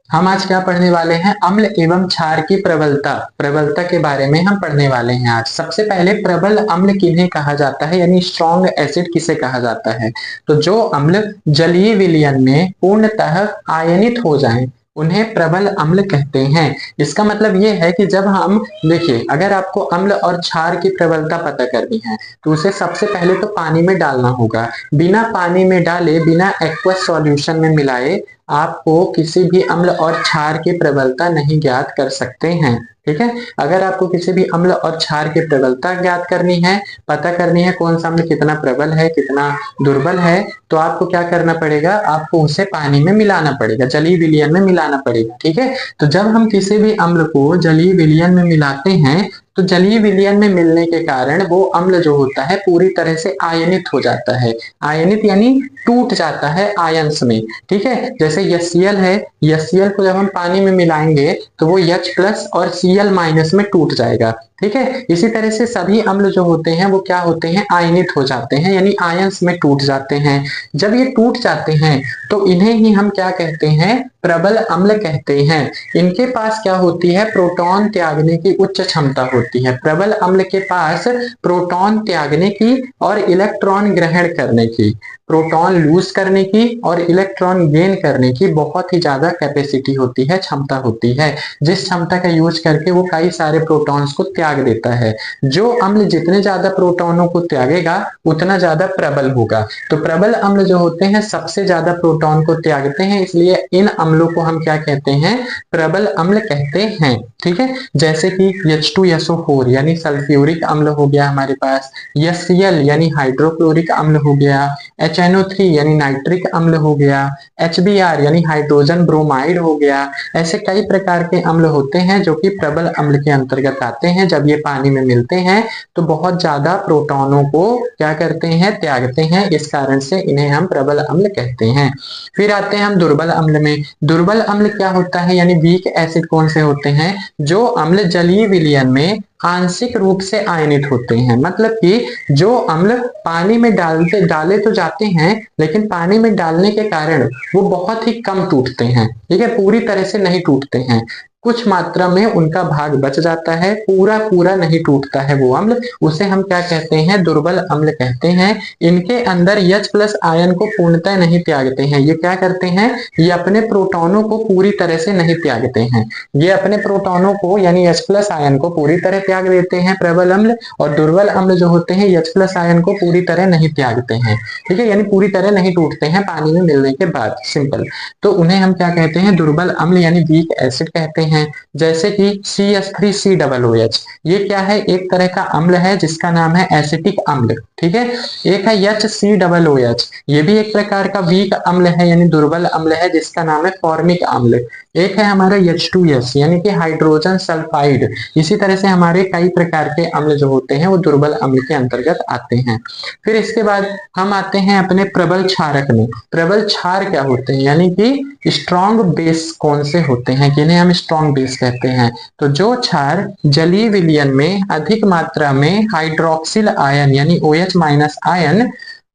हम आज क्या पढ़ने वाले हैं? अम्ल एवं क्षार की प्रबलता प्रबलता के बारे में हम पढ़ने वाले हैं आज। सबसे पहले प्रबल अम्ल किन्हें कहा जाता है, यानी स्ट्रॉन्ग एसिड किसे कहा जाता है? तो जो अम्ल जलीय विलयन में पूर्णतः आयनित हो जाएं, उन्हें प्रबल अम्ल कहते हैं। इसका मतलब ये है कि जब हम देखिए, अगर आपको अम्ल और क्षार की प्रबलता पता करनी है तो उसे सबसे पहले तो पानी में डालना होगा। बिना पानी में डाले, बिना एक्वस सॉल्यूशन में मिलाए आपको किसी भी अम्ल और क्षार की प्रबलता नहीं ज्ञात कर सकते हैं। ठीक है, अगर आपको किसी भी अम्ल और क्षार की प्रबलता ज्ञात करनी है, पता करनी है कौन सा अम्ल कितना प्रबल है कितना दुर्बल है, तो आपको क्या करना पड़ेगा? आपको उसे पानी में मिलाना पड़ेगा, जलीय विलयन में मिलाना पड़ेगा। ठीक है, तो जब हम किसी भी अम्ल को जलीय विलयन में मिलाते हैं तो जलीय विलयन में मिलने के कारण वो अम्ल जो होता है पूरी तरह से आयनित हो जाता है। आयनित यानी टूट जाता है आयंस में। ठीक है, जैसे HCl है, HCl को जब हम पानी में मिलाएंगे तो वो H+ और Cl- में टूट जाएगा। ठीक है, इसी तरह से सभी अम्ल जो होते हैं वो क्या होते हैं? आयनित हो जाते हैं, यानी आयंस में टूट जाते हैं। जब ये टूट जाते हैं तो इन्हें ही हम क्या कहते हैं? प्रबल अम्ल कहते हैं। इनके पास क्या होती है? प्रोटॉन त्यागने की उच्च क्षमता होती है। प्रबल अम्ल के पास प्रोटॉन त्यागने की और इलेक्ट्रॉन ग्रहण करने की, प्रोटॉन लूज करने की और इलेक्ट्रॉन गेन करने की बहुत ही ज्यादा कैपेसिटी होती है, क्षमता होती है, जिस क्षमता का यूज करके वो कई सारे प्रोटॉन्स को त्याग देता है। जो अम्ल जितने ज्यादा प्रोटॉनों को त्यागेगा उतना ज्यादा प्रबल होगा। तो प्रबल अम्ल जो होते हैं सबसे ज्यादा प्रोटॉन को त्यागते हैं, इसलिए इन अम्लों को हम क्या कहते हैं? प्रबल अम्ल कहते हैं। ठीक है, जैसे कि H2SO4 यानी सल्फ्यूरिक अम्ल हो गया हमारे पास, HCl यानी हाइड्रोक्लोरिक अम्ल हो गया, HNO3 यानी नाइट्रिक अम्ल हो गया, HBr यानी हाइड्रोजन ब्रोमाइड हो गया। ऐसे कई प्रकार के अम्ल होते हैं जो कि प्रबल अम्ल के अंतर्गत आते हैं। जब ये पानी में मिलते हैं तो बहुत ज्यादा प्रोटॉनों को क्या करते हैं? त्यागते हैं। इस कारण से इन्हें हम प्रबल अम्ल कहते हैं। फिर आते हैं हम दुर्बल अम्ल में। दुर्बल अम्ल क्या होता है, यानी वीक एसिड कौन से होते हैं? जो अम्ल जलीय विलयन में आंशिक रूप से आयनित होते हैं। मतलब कि जो अम्ल पानी में डाले तो जाते हैं, लेकिन पानी में डालने के कारण वो बहुत ही कम टूटते हैं। ठीक है, पूरी तरह से नहीं टूटते हैं, कुछ मात्रा में उनका भाग बच जाता है, पूरा पूरा नहीं टूटता है वो अम्ल। उसे हम क्या कहते हैं? दुर्बल अम्ल कहते हैं। इनके अंदर H+ आयन को पूर्णतः नहीं त्यागते हैं। ये क्या करते हैं? ये अपने प्रोटॉनों को पूरी तरह से नहीं त्यागते हैं। ये अपने प्रोटॉनों को यानी H+ आयन को पूरी तरह त्याग देते हैं प्रबल अम्ल, और दुर्बल अम्ल जो होते हैं H+ आयन को पूरी तरह नहीं त्यागते हैं। ठीक है, यानी पूरी तरह नहीं टूटते हैं पानी में मिलने के बाद, सिंपल। तो उन्हें हम क्या कहते हैं? दुर्बल अम्ल यानी वीक एसिड कहते हैं। जैसे कि CH3COOH, ये क्या है? एक तरह का अम्ल है जिसका नाम है एसिटिक अम्ल। ठीक है, एक है HCOOH, ये भी एक प्रकार का वीक अम्ल है यानी दुर्बल अम्ल है जिसका नाम है फॉर्मिक अम्ल। एक है हमारा H2S यानी कि हाइड्रोजन सल्फाइड। इसी तरह से हमारे कई प्रकार के अम्ल जो होते हैं वो दुर्बल अम्ल के अंतर्गत आते हैं। फिर इसके बाद हम आते हैं अपने प्रबल क्षारक में। प्रबल क्षार क्या होते हैं, यानी कि स्ट्रॉन्ग बेस कौन से होते हैं, किन्हें हम स्ट्रॉन्ग बेस कहते हैं? तो जो क्षार जलीय विलयन में अधिक मात्रा में हाइड्रोक्सिल आयन यानी OH- आयन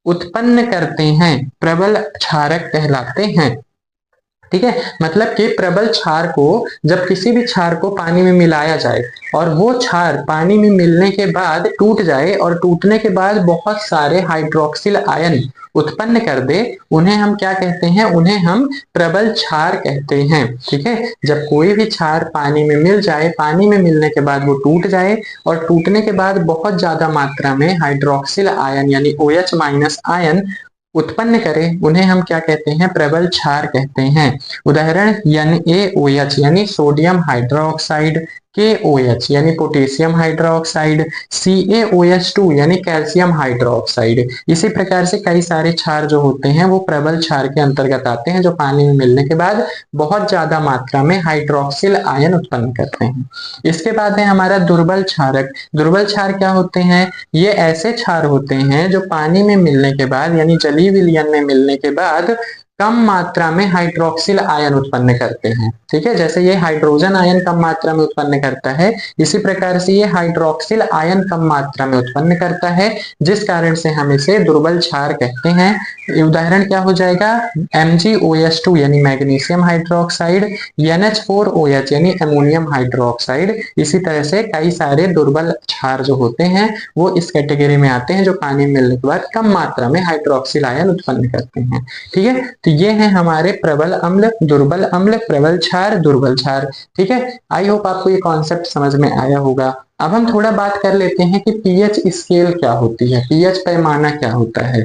उत्पन्न करते हैं, प्रबल क्षारक कहलाते हैं। ठीक है, मतलब कि प्रबल क्षार को जब किसी भी क्षार को पानी में मिलाया जाए और वो क्षार पानी में मिलने के बाद टूट जाए और टूटने के बाद बहुत सारे हाइड्रोक्सिल आयन उत्पन्न कर दे, उन्हें हम क्या कहते हैं? उन्हें हम प्रबल क्षार कहते हैं। ठीक है, जब कोई भी क्षार पानी में मिल जाए, पानी में मिलने के बाद वो टूट जाए और टूटने के बाद बहुत ज्यादा मात्रा में हाइड्रोक्सिल आयन यानी OH- आयन उत्पन्न करे, उन्हें हम क्या कहते हैं? प्रबल क्षार कहते हैं। उदाहरण NaOH यानी सोडियम हाइड्रोक्साइड, KOH यानी पोटेशियम हाइड्रोक्साइड, CaOH2 यानी कैल्शियम हाइड्रोक्साइड। इसी प्रकार से कई सारे क्षार जो होते हैं वो प्रबल क्षार के अंतर्गत आते हैं, जो पानी में मिलने के बाद बहुत ज्यादा मात्रा में हाइड्रोक्सिल आयन उत्पन्न करते हैं। इसके बाद है हमारा दुर्बल क्षारक। दुर्बल क्षार क्या होते हैं? ये ऐसे क्षार होते हैं जो पानी में मिलने के बाद यानी जलीय विलयन में मिलने के बाद कम मात्रा में हाइड्रोक्सिल आयन उत्पन्न करते हैं। ठीक है, जैसे ये हाइड्रोजन आयन कम मात्रा में उत्पन्न करता है, इसी प्रकार से ये हाइड्रोक्सिल आयन कम मात्रा में उत्पन्न करता है, जिस कारण से हम इसे दुर्बल क्षार कहते हैं। उदाहरण क्या हो जाएगा, MgOH2 यानी मैग्नीशियम हाइड्रोक्साइड, NH4OH यानी अमोनियम हाइड्रोक्साइड। इसी तरह से कई सारे दुर्बल क्षार जो होते हैं वो इस कैटेगरी में आते हैं, जो पानी मिलने के बाद कम मात्रा में हाइड्रोक्सिल आयन उत्पन्न करते हैं। ठीक है, तो ये है हमारे प्रबल अम्ल, दुर्बल अम्ल, प्रबल क्षार, दुर्बल क्षार। ठीक है, आई होप आपको ये कॉन्सेप्ट समझ में आया होगा। अब हम थोड़ा बात कर लेते हैं कि पीएच स्केल क्या होती है, पीएच पैमाना क्या होता है।